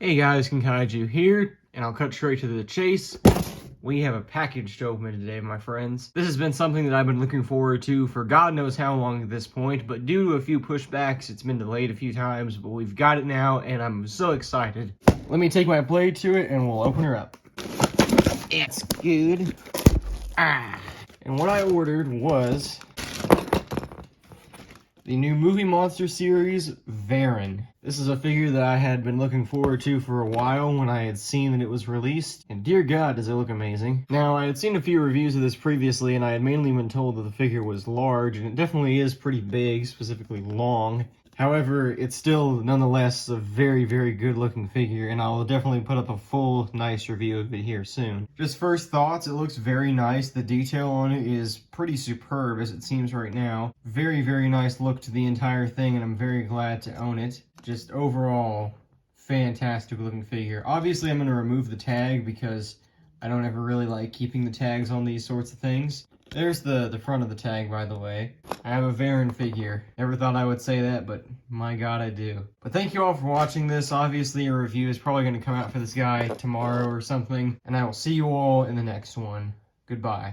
Hey guys, Kaiju here, and I'll cut straight to the chase. We have a package to open today, my friends. This has been something that I've been looking forward to for God knows how long at this point, but due to a few pushbacks, it's been delayed a few times, but we've got it now, and I'm so excited. Let me take my blade to it, and we'll open her up. It's good. And what I ordered was the new Movie Monster series, Varan. This is a figure that I had been looking forward to for a while when I had seen that it was released, and dear God, does it look amazing. Now, I had seen a few reviews of this previously, and I had mainly been told that the figure was large, and it definitely is pretty big, specifically long. However, it's still nonetheless a very, very good looking figure, and I'll definitely put up a full, nice review of it here soon. Just first thoughts, it looks very nice. The detail on it is pretty superb, as it seems right now. Very, very nice look to the entire thing, and I'm very glad to own it. Just overall, fantastic looking figure. Obviously, I'm going to remove the tag because I don't ever really like keeping the tags on these sorts of things. There's the front of the tag, by the way. I have a Varan figure. Never thought I would say that, but my God, I do. But thank you all for watching this. Obviously, a review is probably going to come out for this guy tomorrow or something, and I will see you all in the next one. Goodbye.